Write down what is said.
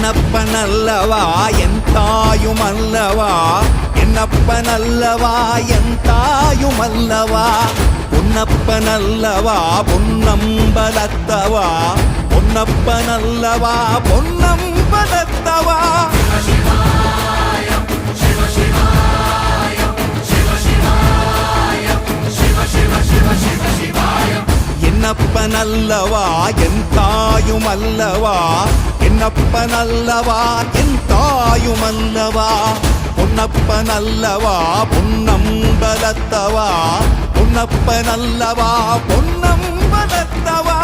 என்னப்பனல்லவா என் தாயுமல்லவா என்னப்பனல்லவா என் தாயுமல்லவா பொன்னப்பனல்லவா பொன்னம்பலத்தவா பொன்னப்பனல்லவா பொன்னம்பலத்தவா என்னப்பனல்லவா என் தாயுமல்லவா என்னப்பனல்லவா என் தாயுமல்லவா பொன்னப்பனல்லவா பொன்னம்பலத்தவா பொன்னப்பனல்லவா பொன்னம்பலத்தவா